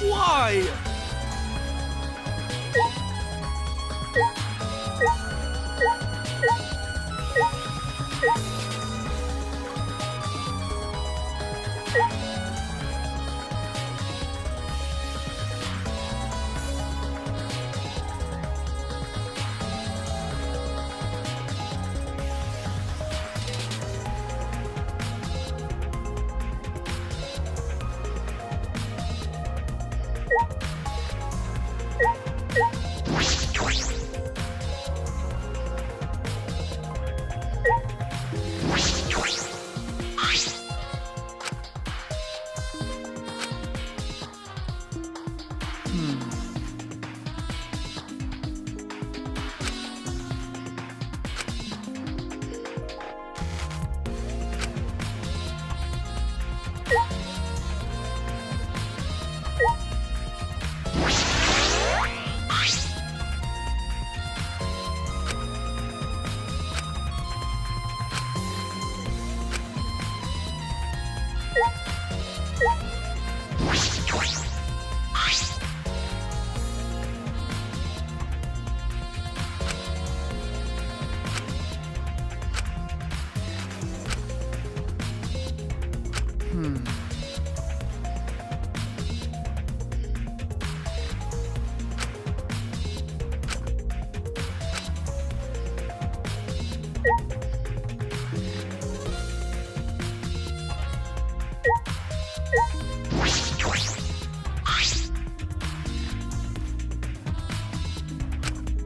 Why?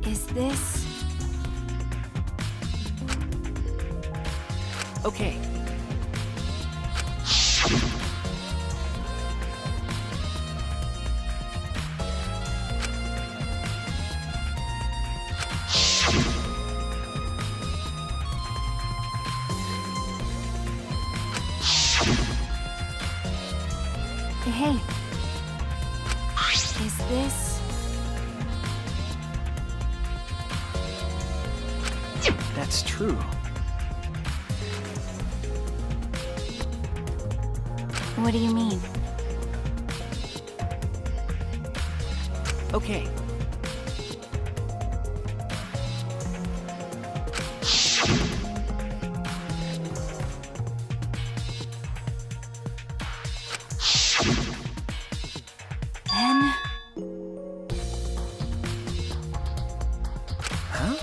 Is this... Okay. Hey. Is this... That's true. What do you mean? Okay. Then... Huh?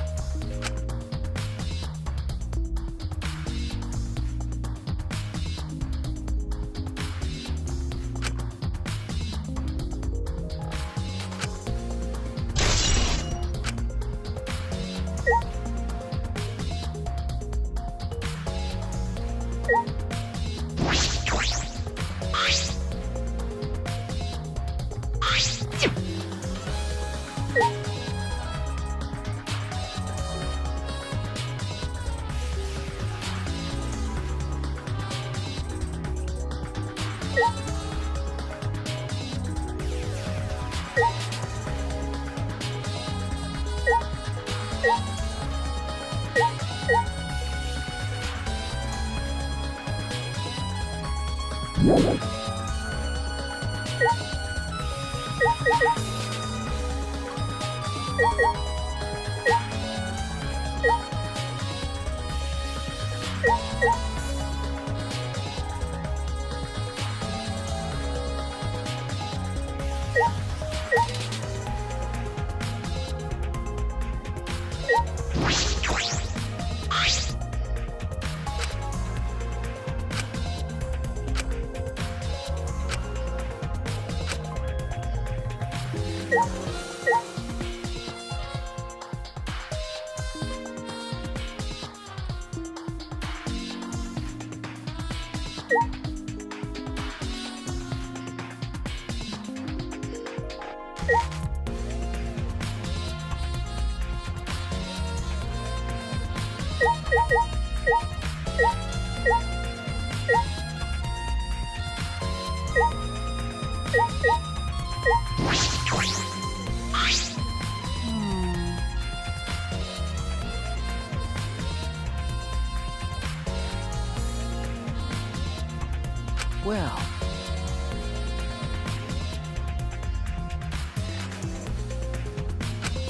Well,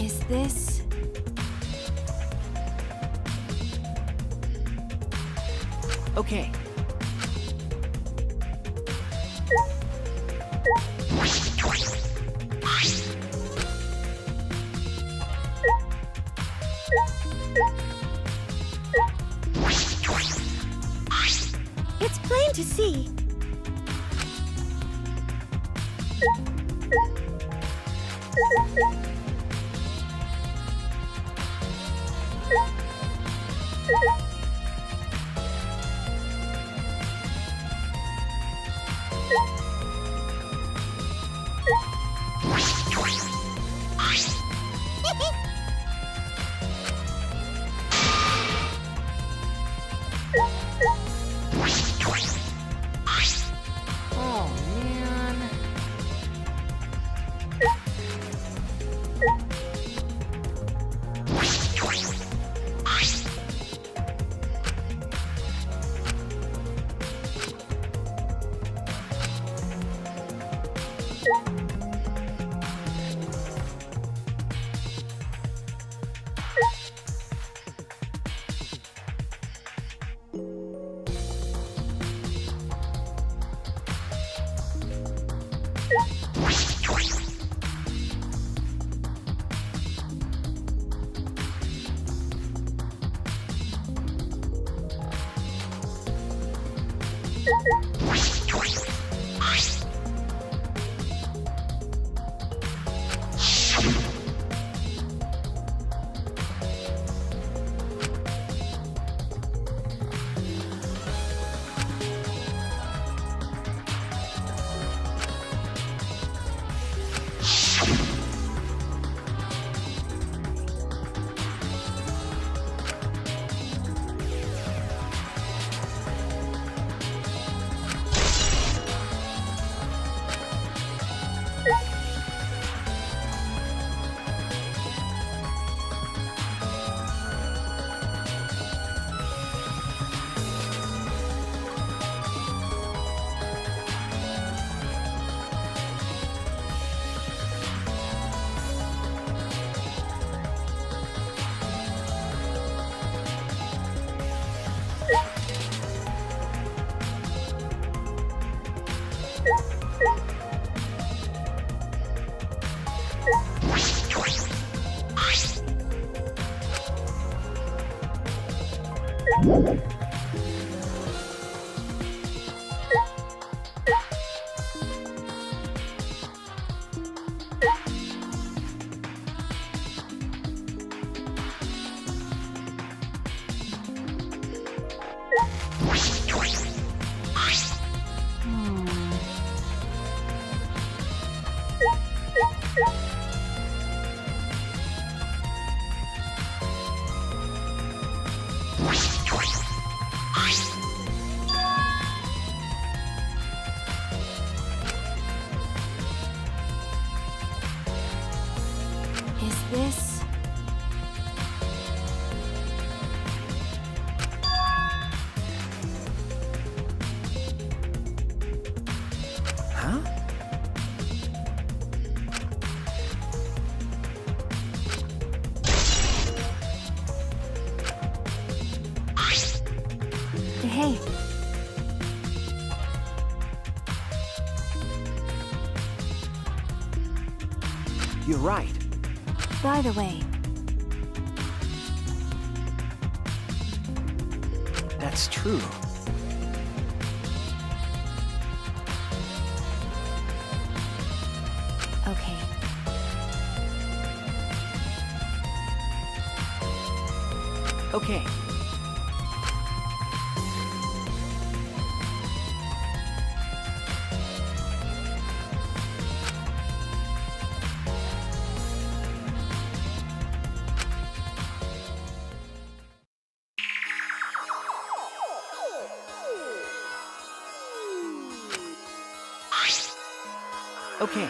Is this... okay. It's plain to see. Oh, man. Is this... Huh? Hey, You're right. by the way, That's true. okay. Okay. Okay.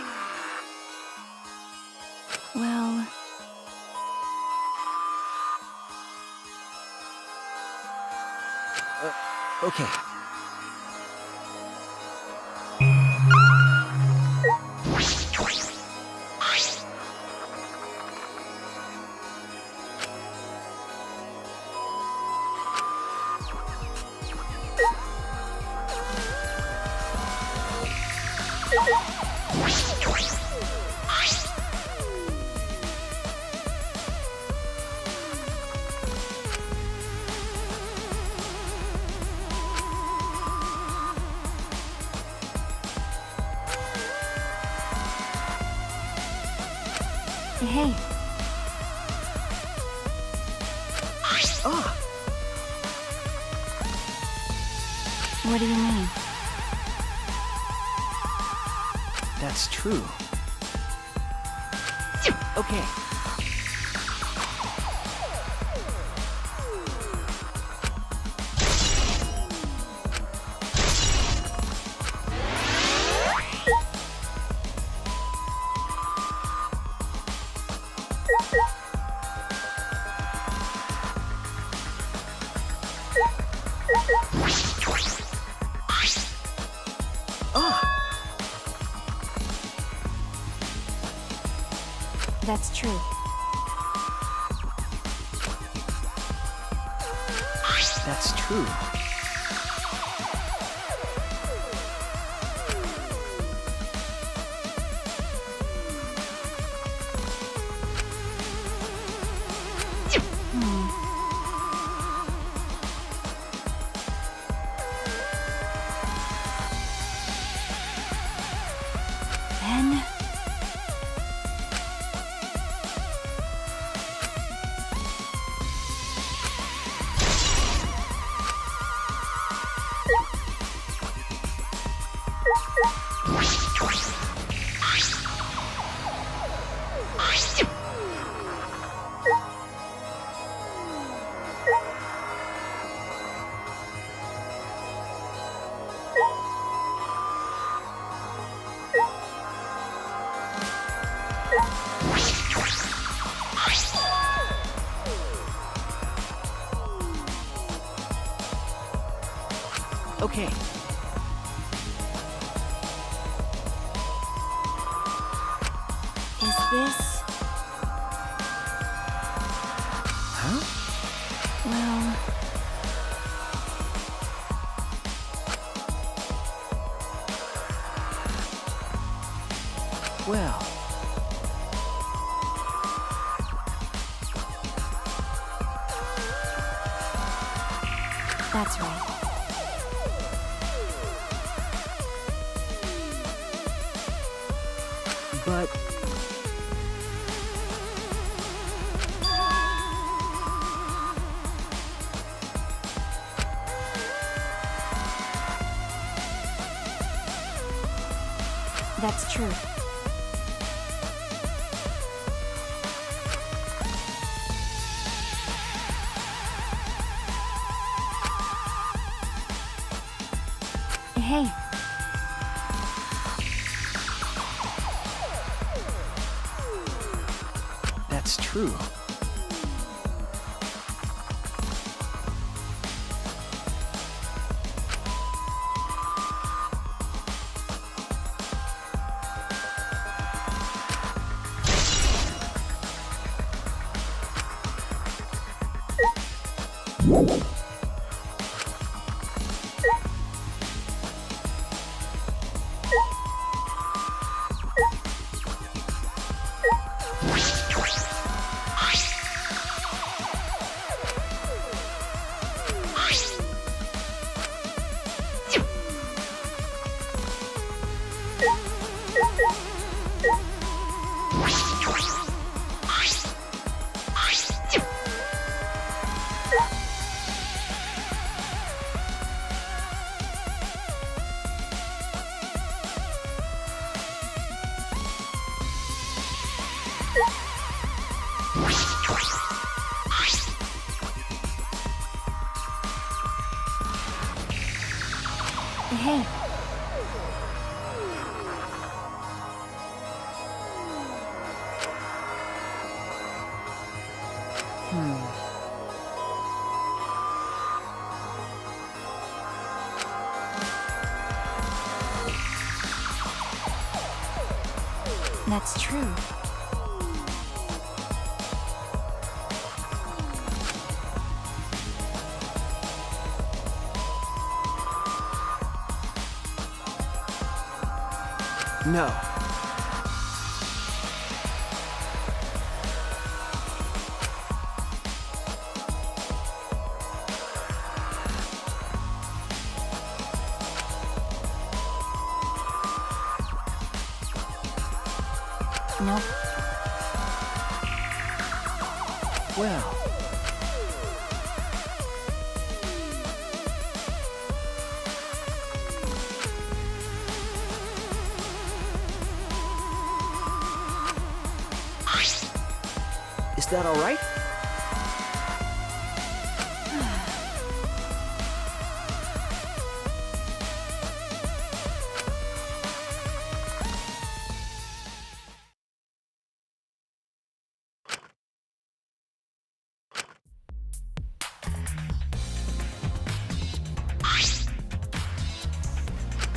Well, Okay. hey, Ah, what do you mean? that's true. Okay. Ah, That's true. that's true. Hmm. Then, Okay. is this... Huh? well... Well, that's right. but That's true. Hey, that's true. hey, That's true. No. Nope. Well. Is that all right?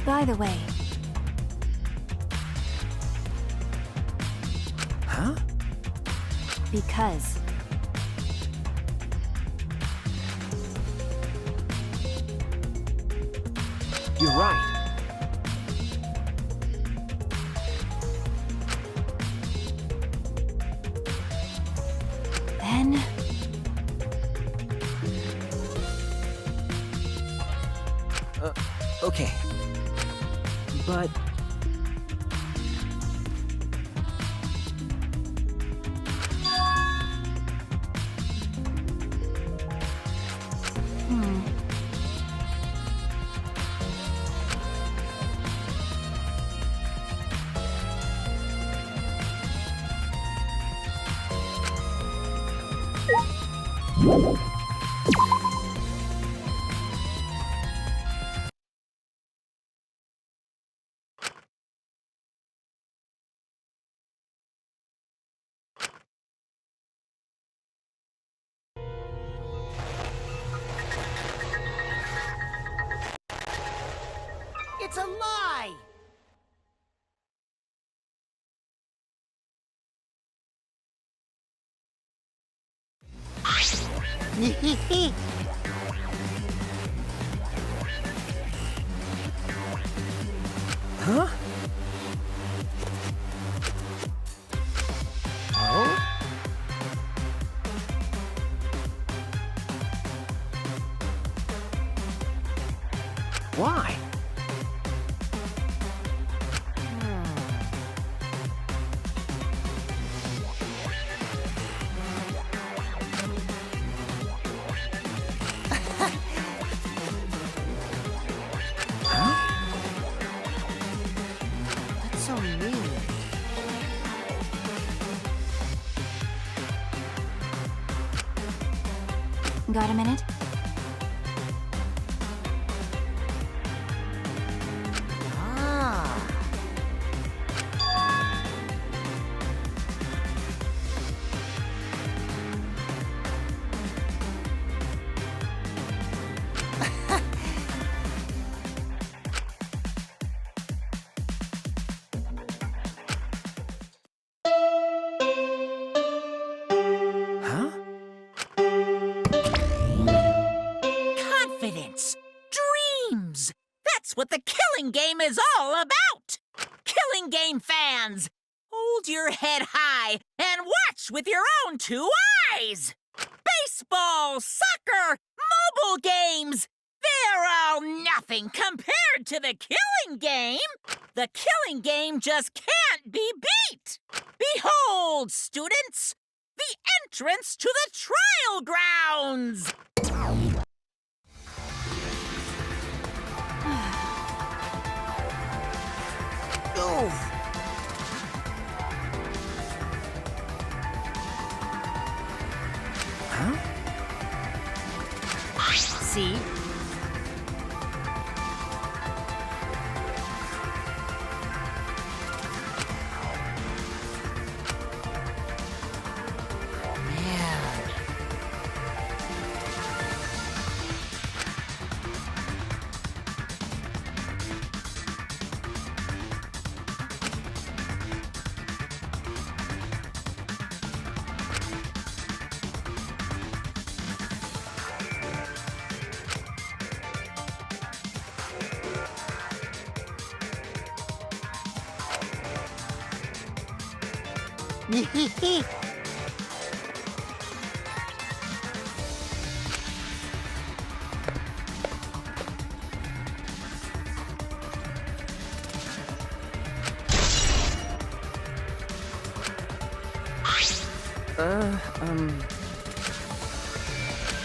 By the way, Huh? because You're right. then Okay. But It's a lie! huh? Oh? Why? That's so mean. got a minute? Ah. Huh? Confidence, dreams. That's what the Killing Game is all about. Killing Game fans, hold your head high and watch with your own two eyes. Baseball, soccer, mobile games. They're all nothing compared to the Killing Game. The Killing Game just can't be beat. Behold, students, the entrance to the trial grounds. Oh. Huh? See? Man.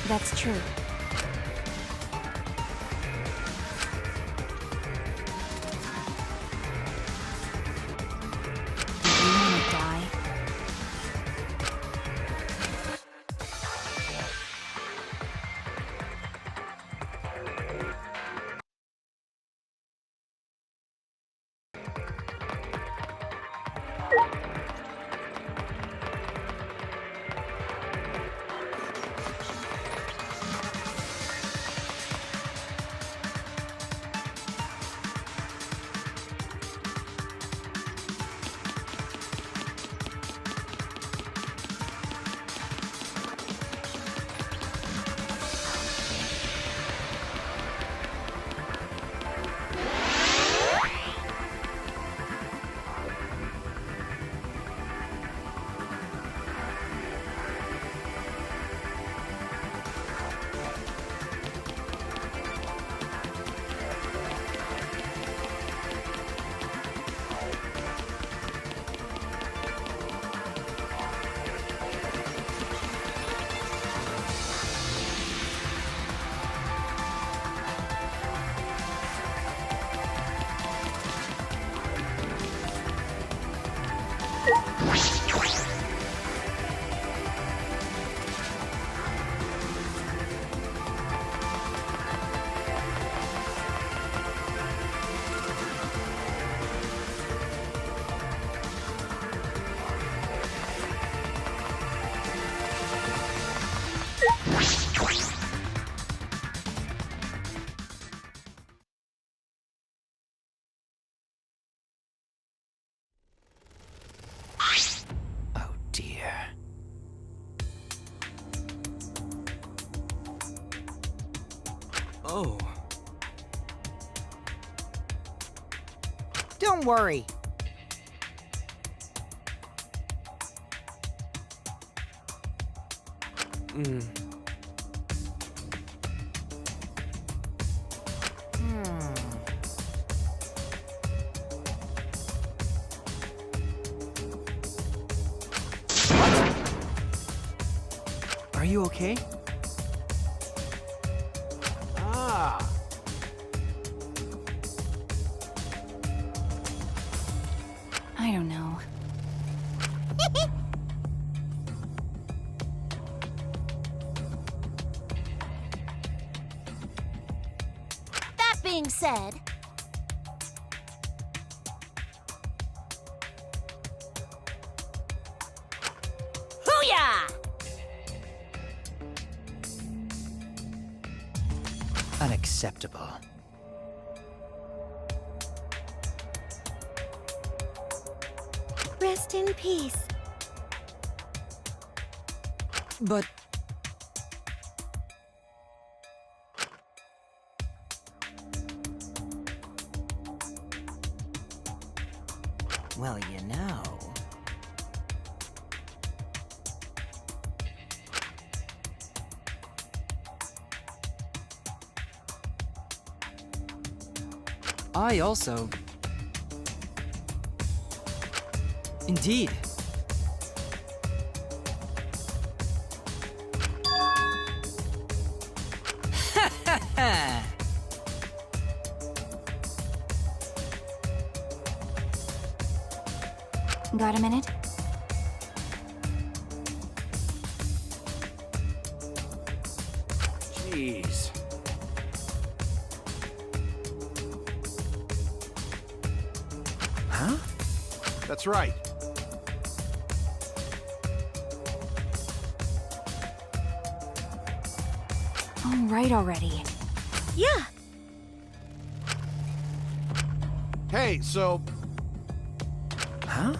That's true. Do you want to die? Oh dear. Oh. Don't worry. Hmm. Are you okay? Ah. I don't know. That being said, hoo-yah! Unacceptable. Rest in peace. But well, you know. I also... Indeed. Got a minute? Jeez. Huh? That's right. All right already. Yeah, Hey, so Huh?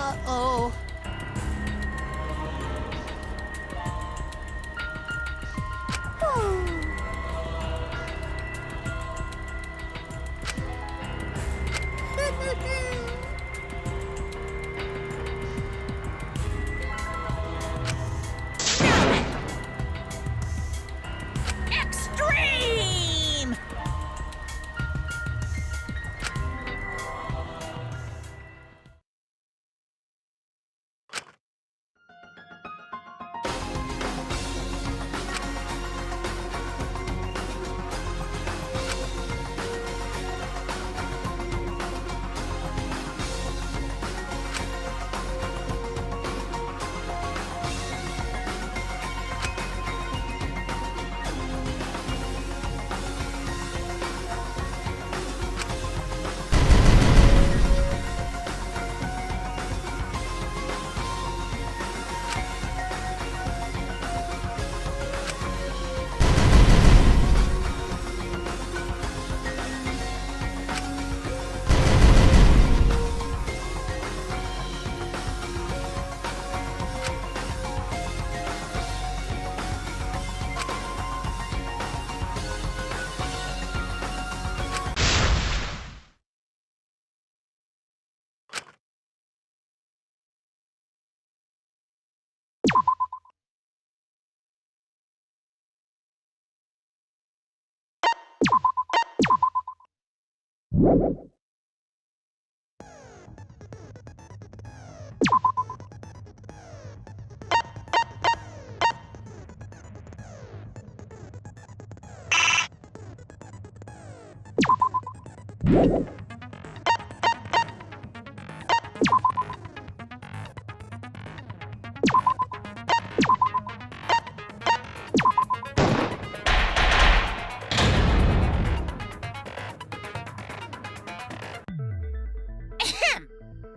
Uh-oh. Extreme!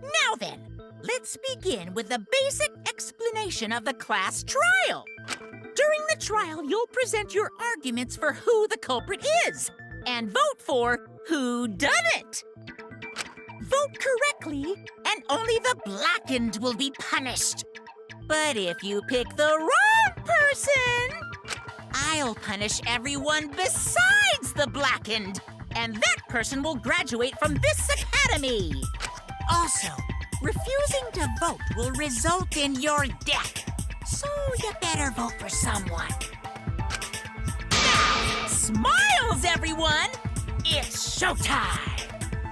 Now then, let's begin with the basic explanation of the class trial. During the trial, you'll present your arguments for who the culprit is and vote for who done it. Vote correctly, and only the blackened will be punished. But if you pick the wrong person, I'll punish everyone besides the blackened, and that person will graduate from this academy. Also, refusing to vote will result in your death, so you better vote for someone. Now, smiles, everyone! It's showtime!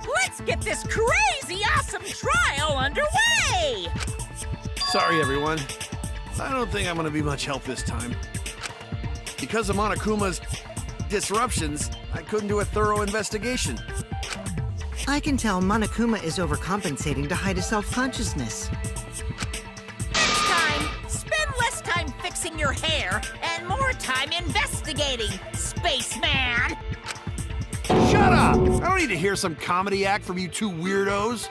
Let's get this crazy awesome trial underway! Sorry, everyone. I don't think I'm gonna be much help this time. Because of Monokuma's disruptions, I couldn't do a thorough investigation. I can tell Monokuma is overcompensating to hide his self-consciousness. Next time, spend less time fixing your hair and more time investigating, spaceman! Shut up! I don't need to hear some comedy act from you two weirdos.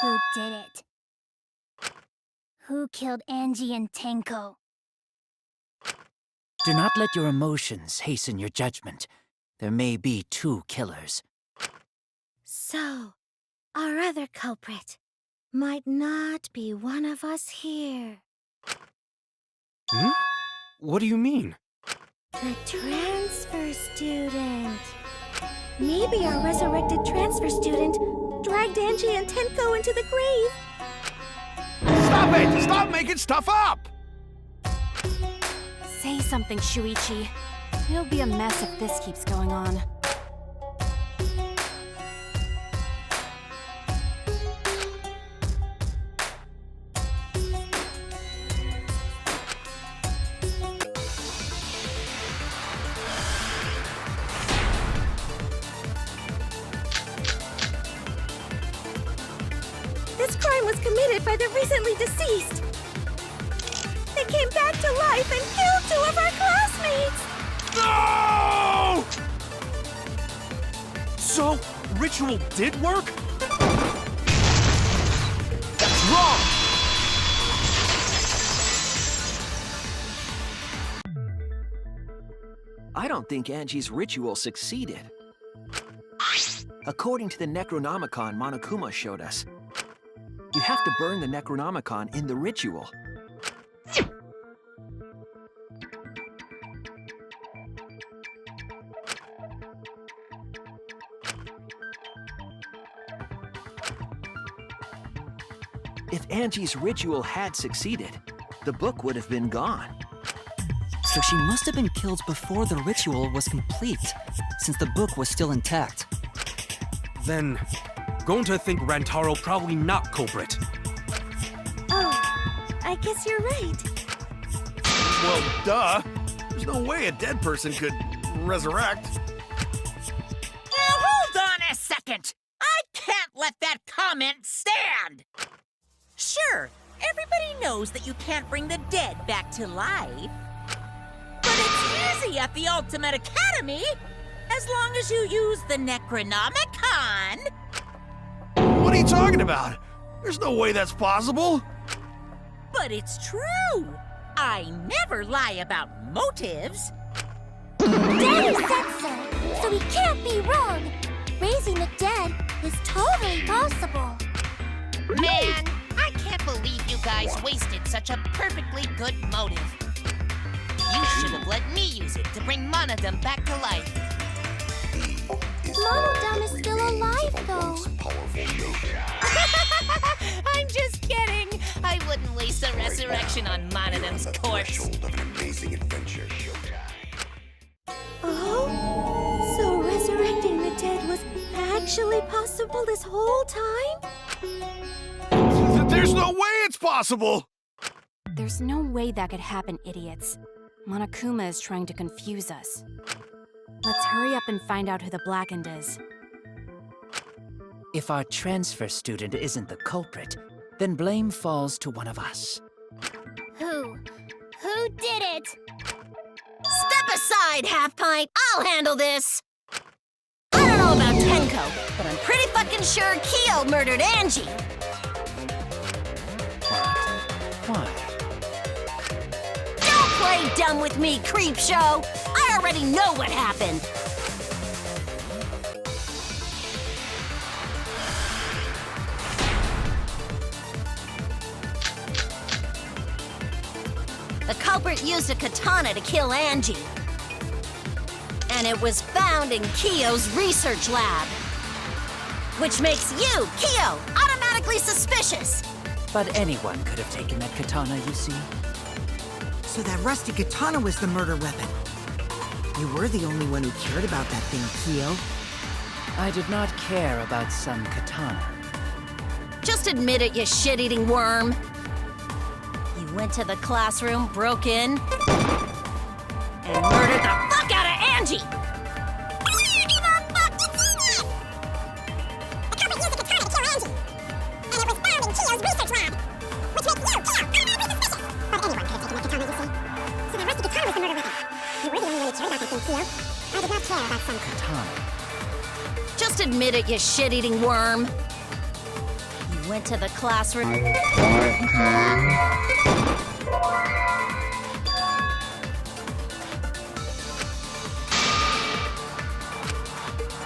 Who did it? Who killed Angie and Tenko? Do not let your emotions hasten your judgment. There may be two killers. So, our other culprit might not be one of us here. Hmm? What do you mean? The transfer student. Maybe our resurrected transfer student dragged Angie and Tenko into the grave. Stop it! Stop making stuff up! Say something, Shuichi. It'll be a mess if this keeps going on. This crime was committed by the recently deceased. They came back to life and killed 2 of our classmates! No! So, ritual did work? That's wrong! I don't think Angie's ritual succeeded. according to the Necronomicon Monokuma showed us. You have to burn the Necronomicon in the ritual. If Angie's ritual had succeeded, the book would have been gone. So she must have been killed before the ritual was complete, since the book was still intact. Then, going to think Rantaro probably not culprit. Oh, I guess you're right. Well, duh. There's no way a dead person could resurrect. Now hold on a second. I can't let that comment stand. Sure, everybody knows that you can't bring the dead back to life. But it's easy at the Ultimate Academy, as long as you use the Necronomicon. What are you talking about? There's no way that's possible. But it's true. I never lie about motives. Daddy said so he can't be wrong. Raising the dead is totally possible. Man, I can't believe you guys wasted such a perfectly good motive. You should have let me use it to bring Monodum back to life. Monodum is still alive, though. I'm just kidding. I wouldn't waste a resurrection on Monodum's corpse. Oh? So resurrecting the dead was actually possible this whole time? There's no way it's possible. There's no way that could happen, idiots. Monokuma is trying to confuse us. Let's hurry up and find out who the Blackened is. If our transfer student isn't the culprit, then blame falls to one of us. Who? Who did it? Step aside, Half Pint. I'll handle this. I don't know about Tenko, but I'm pretty fucking sure Kyo murdered Angie. Why? Don't play dumb with me, Creepshow. I already know what happened. The culprit used a katana to kill Angie. And it was found in Kyo's research lab. Which makes you, Kyo, automatically suspicious. But anyone could have taken that katana, you see. So that rusty katana was the murder weapon. You were the only one who cared about that thing, Kyo. I did not care about some katana. Just admit it, you shit-eating worm. You went to the classroom, broke in, and murdered the fuck out of Angie! Katana. Just admit it, you shit-eating worm. You went to the classroom.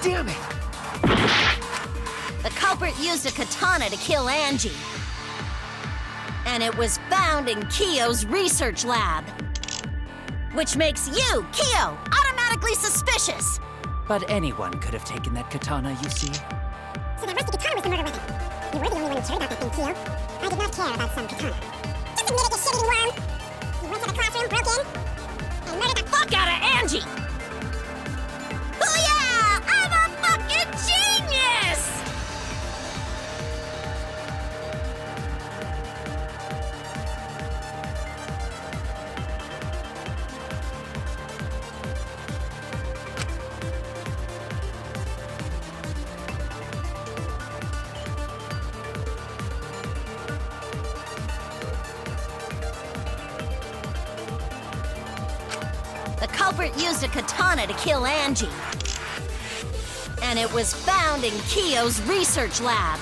Damn it! The culprit used a katana to kill Angie. And it was found in Kyo's research lab. Which makes you, Kyo, automatically suspicious. But anyone could have taken that katana, you see. So that rusty katana was the murder weapon. You were the only one who cared about that thing, Kyo. I did not care about some katana. Just admit it, you shitty worm! You went to the classroom, broke in, and murdered the Fuck out of Angie! Booyah! I'm a fucking genius! The culprit used a katana to kill Angie. And it was found in Kyo's research lab.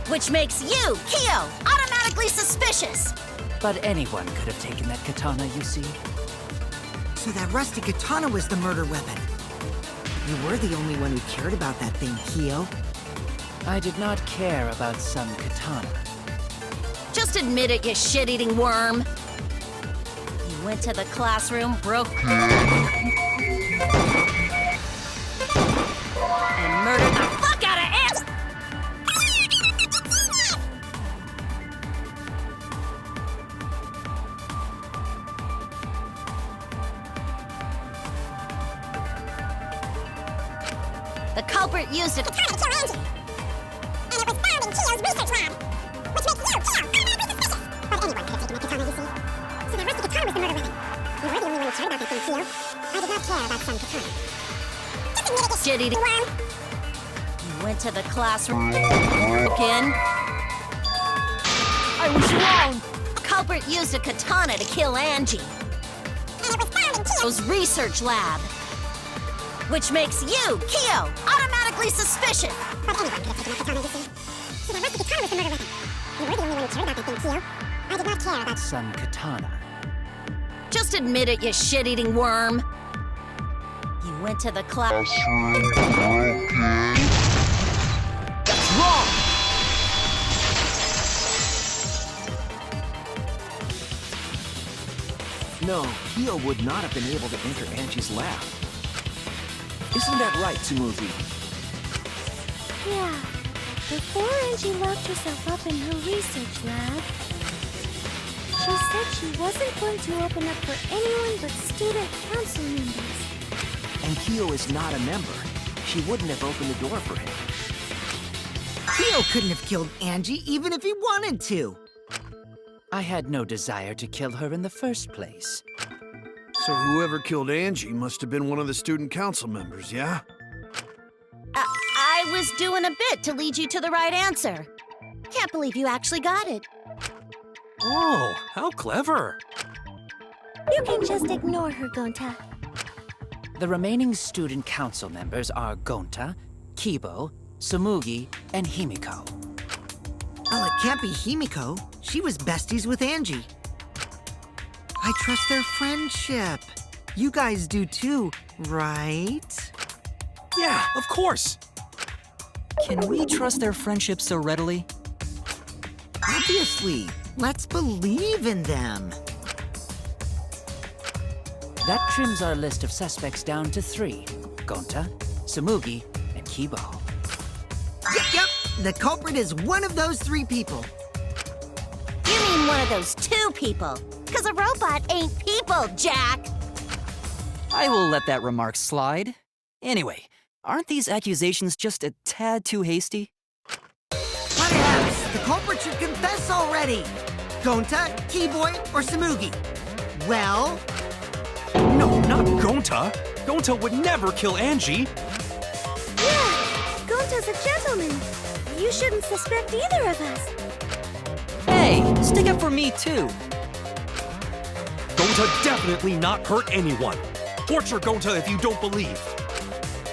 Which makes you, Kyo, automatically suspicious. But anyone could have taken that katana, you see. So that rusty katana was the murder weapon. You were the only one who cared about that thing, Kyo. I did not care about some katana. Just admit it, you shit-eating worm. You went to the classroom, broke... and murdered the fuck out of Ant! The culprit used a katana to kill Angie. And it was found in Kyo's research lab, which makes you, Kyo, automatically suspicious. But anyone could have taken that katana, you see. So that rusty katana was the murder weapon. You were the only one who cared about that thing, Kyo. I did not care about some katana. Just admit it, you shit-eating worm. You went to the classroom, broke in. I was wrong! Culprit used a katana to kill Angie. And it was found in Kyo's Kyo's research lab. Which makes you, Kyo, automatically suspicious. But anyone could have taken that katana, you see. So that rusty katana was the murder weapon. You were the only one who cared about that thing, Kyo. I did not care about Some katana. Just admit it, you shit-eating worm. You went to the classroom. That's wrong! No, Kyo would not have been able to enter Angie's lab. Isn't that right, Tsumugi? Yeah. Before Angie locked herself up in her research lab, she said she wasn't going to open up for anyone but student council members. And Kyo is not a member. She wouldn't have opened the door for him. Kyo couldn't have killed Angie even if he wanted to. I had no desire to kill her in the first place. So whoever killed Angie must have been one of the student council members, yeah? I was doing a bit to lead you to the right answer. Can't believe you actually got it. Oh, how clever. You can just ignore her, Gonta. The remaining student council members are Gonta, Kibo, Tsumugi, and Himiko. Well, it can't be Himiko. She was besties with Angie. I trust their friendship. You guys do too, right? Yeah, of course. Can we trust their friendship so readily? Obviously. Let's believe in them. That trims our list of suspects down to 3. Gonta, Tsumugi, and Kibo. Yep. The culprit is one of those 3 people. You mean one of those 2 people? Because a robot ain't people, Jack! I will let that remark slide. Anyway, aren't these accusations just a tad too hasty? Perhaps the culprit should confess already. Gonta, Keyboy, or Tsumugi? Well, No, not Gonta. Gonta would never kill Angie. Yeah, Gonta's a gentleman. You shouldn't suspect either of us. Hey, stick up for me too. Gonta definitely not hurt anyone. Torture Gonta if you don't believe.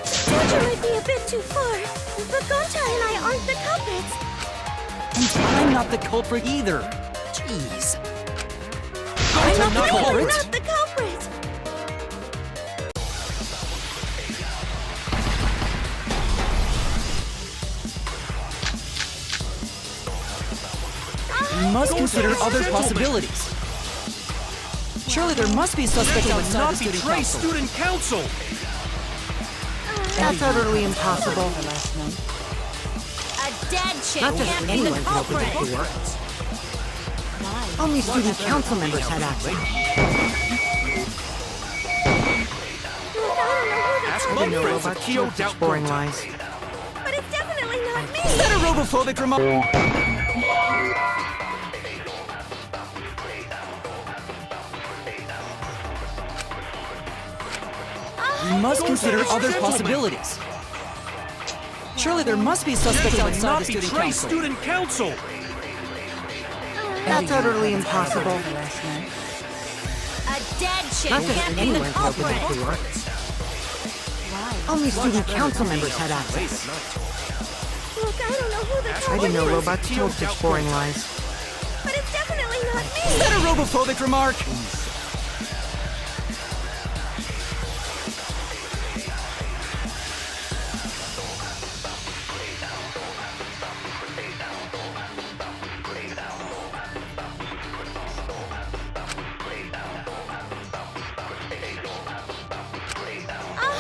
Torture might be a bit too far, but Gonta and I aren't the culprits. And I'm not the culprit either. Jeez. Gonta not We're culprit. not the culprits. We must consider other gentlemen. possibilities. Surely there must be suspects Gonta would outside not the student betray council. student council. that's utterly impossible. Last night. A dead chick Not just can't be the anyone can open culprit! the door. Only student council members had access. Ask I my didn't know friends about if Kyo such doubt boring Gonta. lies. But it's definitely not me. Is that a robophobic remark? We must consider other gentlemen. possibilities. Surely there must be suspects Gonta would outside not the student betray council. student council. That's utterly impossible. Last night. A dead chick Not just can't be the anyone can open culprit! the door. Only student council members had access. Look, I don't know who the I culprit didn't know is, robots told such boring lies. but it's definitely not Is me. that a robophobic remark?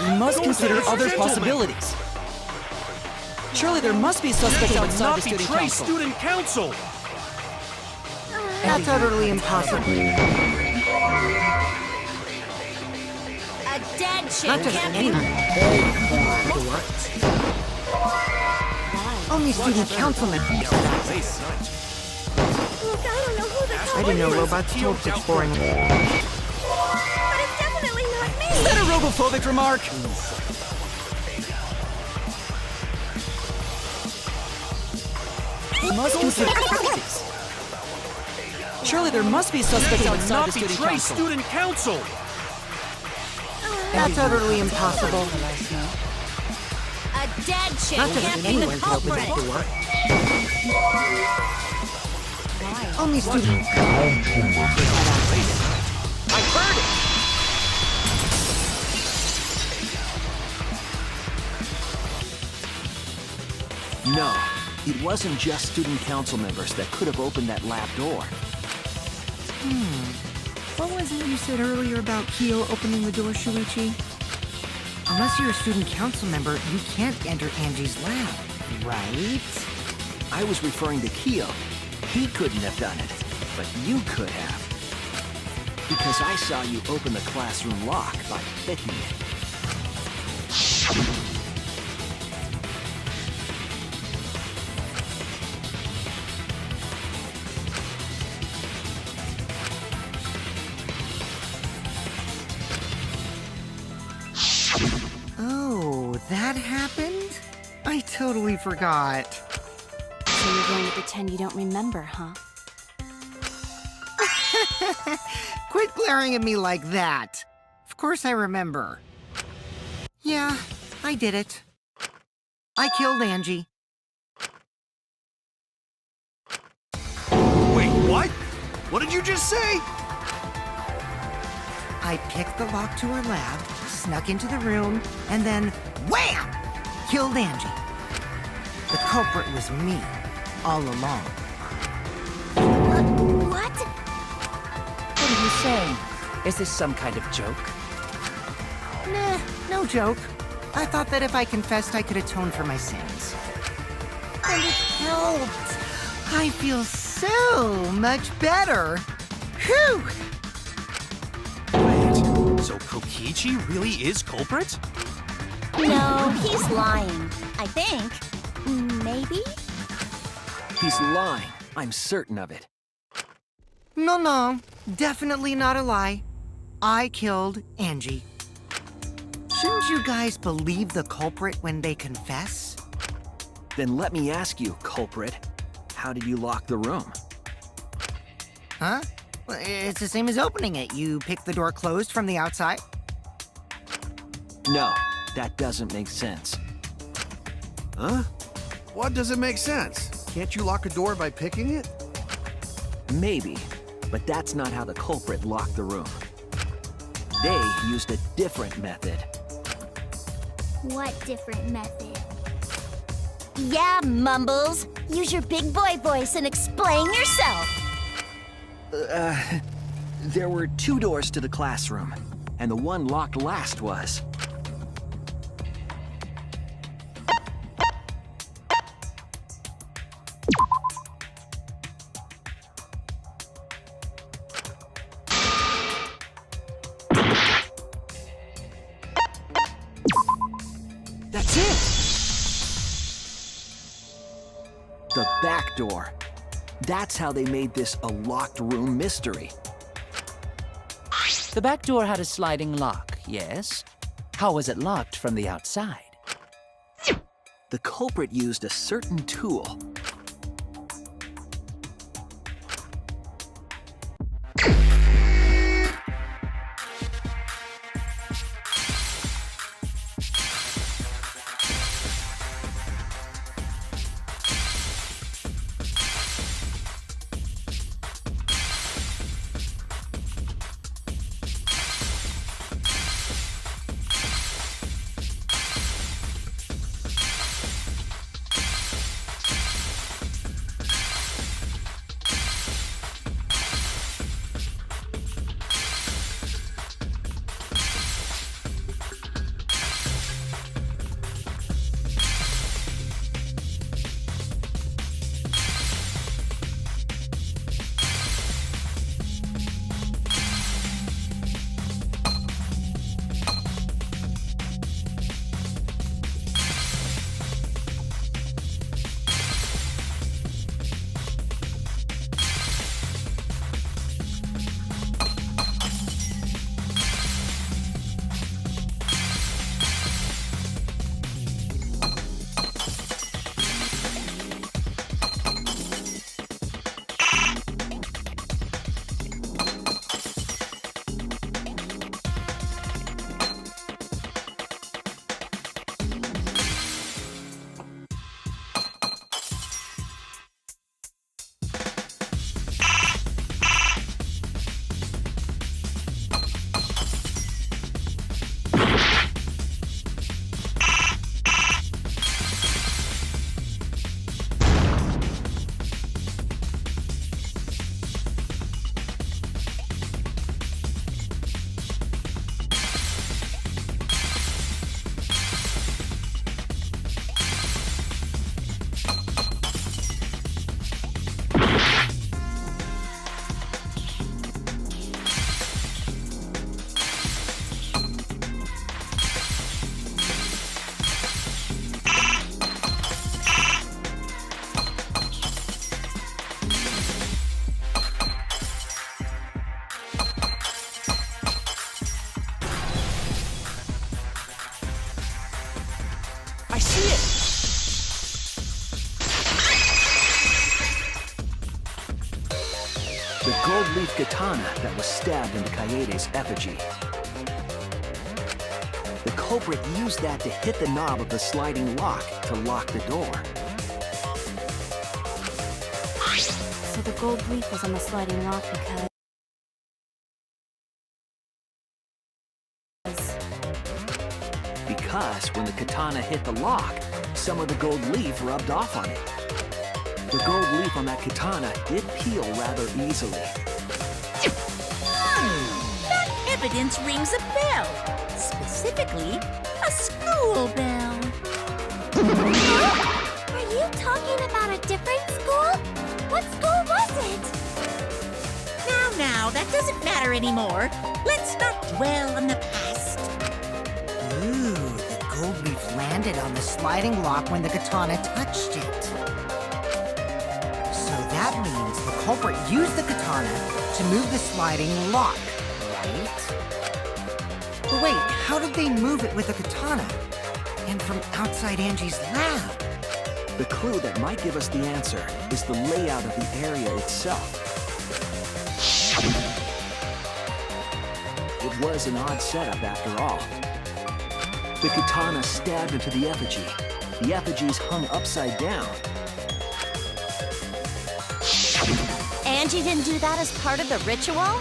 We must consider other possibilities. Surely there must be suspects outside the student council. Student council! That's utterly impossible. A dead chick Not just can't any be... Only student council members. Look, I don't know who the I didn't know robots told such boring. But it's definitely not me! Is that a robophobic remark? We must consider other possibilities. Surely there must be suspects outside the student council. Student council! That's utterly impossible. A dead chick Not just can't be anyone the can open culprit. that door. Only student. I heard it! No, it wasn't just student council members that could have opened that lab door. What was it you said earlier about Kyo opening the door, Shuichi? Unless you're a student council member, you can't enter Angie's lab, right? I was referring to Kyo. He couldn't have done it, but you could have. Because I saw you open the classroom lock by picking it. Oh, that happened? I totally forgot. So you're going to pretend you don't remember, huh? Quit glaring at me like that. Of course I remember. Yeah, I did it. I killed Angie. Wait, what? What did you just say? I picked the lock to her lab, snuck into the room, and then wham! Killed Angie. The culprit was me, all along. What? What are you saying? Is this some kind of joke? Nah, no joke. I thought that if I confessed, I could atone for my sins. And it helped. I feel so much better. Whew! Wait, so Kokichi really is culprit? No, he's lying. I think. Maybe? He's lying. I'm certain of it. No, definitely not a lie. I killed Angie. Shouldn't you guys believe the culprit when they confess? Then let me ask you, culprit. How did you lock the room? Huh? Well, it's the same as opening it. You pick the door closed from the outside. No, that doesn't make sense. Huh? What doesn't make sense? Can't you lock a door by picking it? Maybe, but that's not how the culprit locked the room. They used a different method. What different method? Yeah, Mumbles. Use your big boy voice and explain yourself. There were 2 doors to the classroom, and the one locked last was. That's it! The back door. That's how they made this a locked room mystery. The back door had a sliding lock, yes? How was it locked from the outside? The culprit used a certain tool. gold leaf katana that was stabbed into Kaede's effigy. The culprit used that to hit the knob of the sliding lock to lock the door. So the gold leaf was on the sliding lock Because when the katana hit the lock, some of the gold leaf rubbed off on it. The gold leaf on that katana did peel rather easily. That evidence rings a bell. Specifically, a school bell. Are you talking about a different school? What school was it? Now, that doesn't matter anymore. Let's not dwell on the past. Ooh, the gold leaf landed on the sliding lock when the katana touched it. So that means the culprit used the katana to move the sliding lock, right? But wait, how did they move it with the katana? And from outside Angie's lab? The clue that might give us the answer is the layout of the area itself. It was an odd setup after all. The katana stabbed into the effigy. The effigies hung upside down. Angie didn't do that as part of the ritual?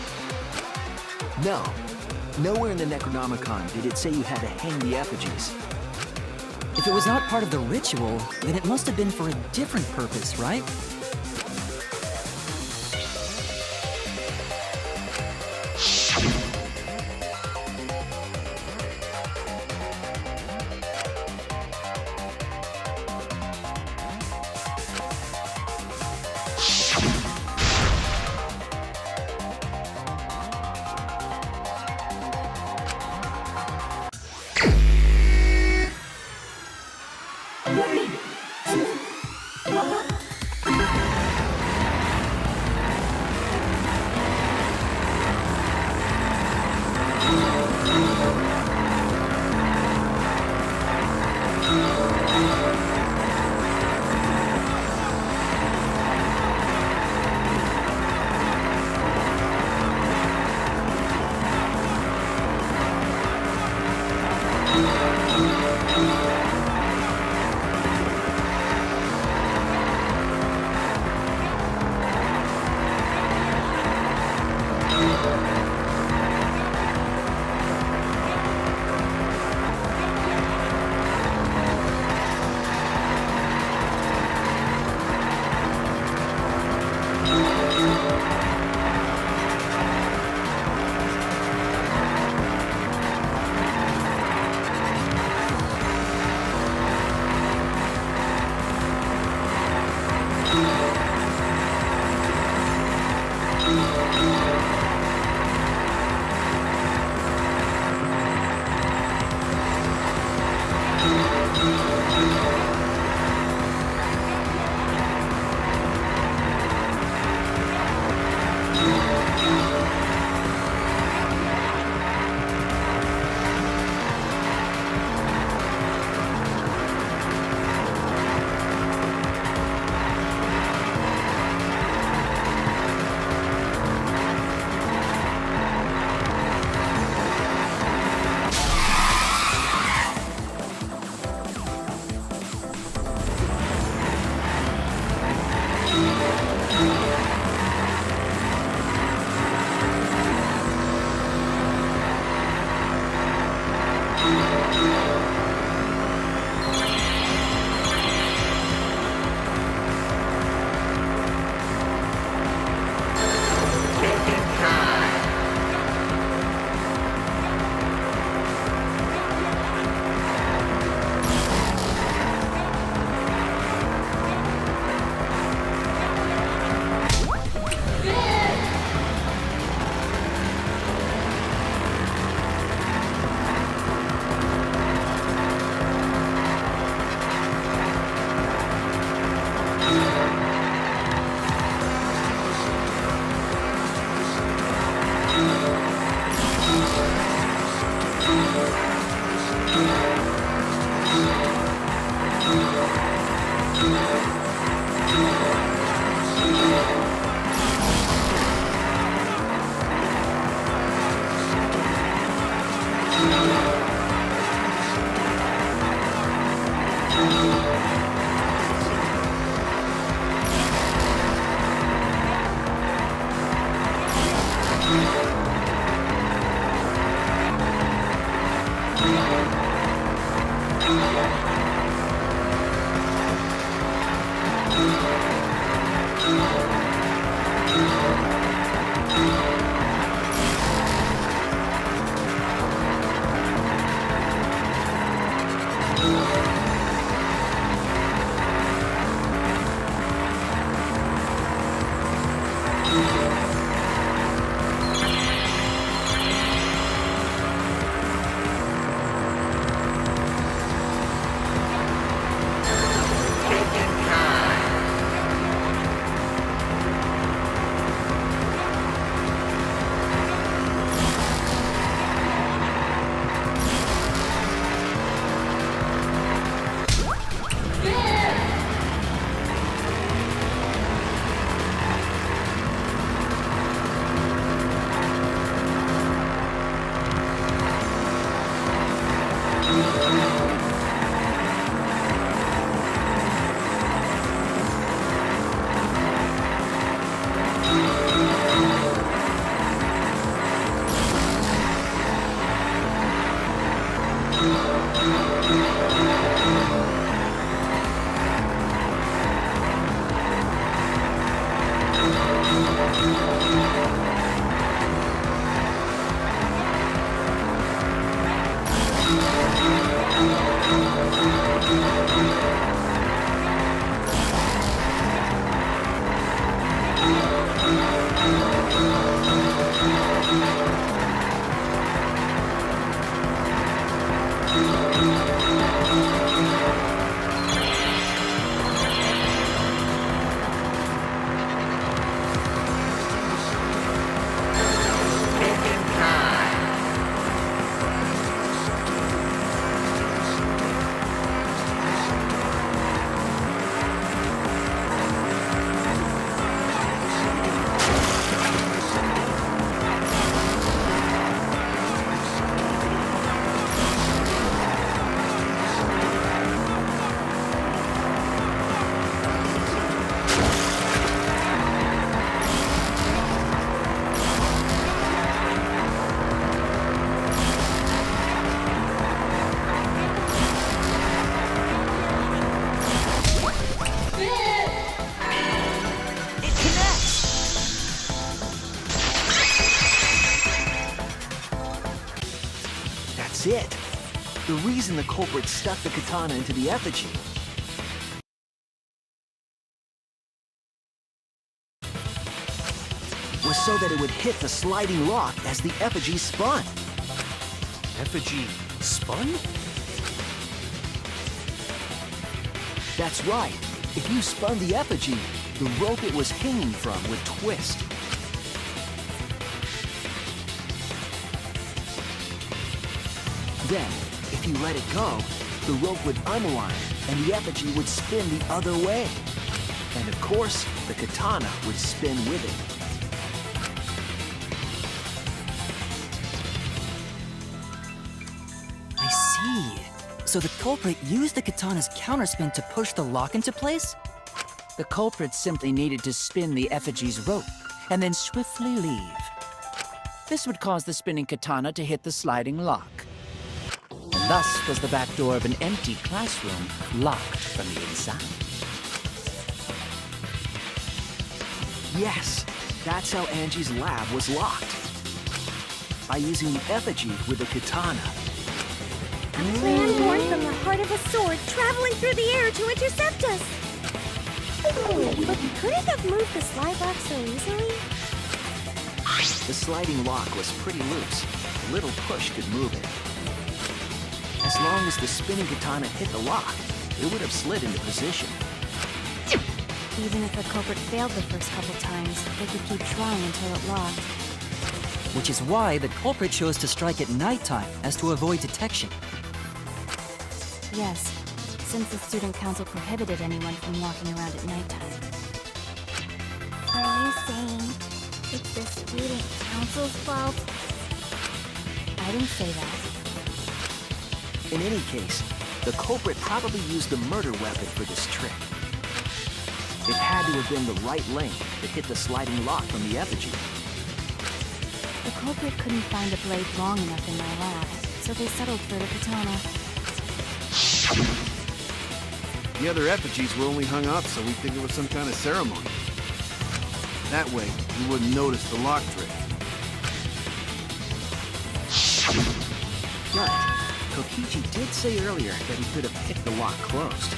No. Nowhere in the Necronomicon did it say you had to hang the effigies. If it was not part of the ritual, then it must have been for a different purpose, right? The reason the culprit stuck the katana into the effigy was so that it would hit the sliding lock as the effigy spun. Effigy spun? That's right. If you spun the effigy, the rope it was hanging from would twist. Then, if you let it go, the rope would unwind and the effigy would spin the other way. And of course, the katana would spin with it. I see. So the culprit used the katana's counterspin to push the lock into place? The culprit simply needed to spin the effigy's rope and then swiftly leave. This would cause the spinning katana to hit the sliding lock. And thus was the back door of an empty classroom locked from the inside. Yes, that's how Angie's lab was locked. By using the effigy with the katana. A plan born from the heart of a sword traveling through the air to intercept us. But could it have moved the slide lock so easily? The sliding lock was pretty loose. A little push could move it. As long as the spinning katana hit the lock, it would have slid into position. Even if the culprit failed the first couple times, they could keep trying until it locked. Which is why the culprit chose to strike at nighttime as to avoid detection. Yes, since the student council prohibited anyone from walking around at nighttime. Are you saying it's the student council's fault? I didn't say that. In any case, the culprit probably used the murder weapon for this trick. It had to have been the right length to hit the sliding lock from the effigy. The culprit couldn't find a blade long enough in my lab, so they settled for the katana. The other effigies were only hung up so we'd think it was some kind of ceremony. That way, we wouldn't notice the lock trick. Right. Kokichi did say earlier that he could have picked the lock closed.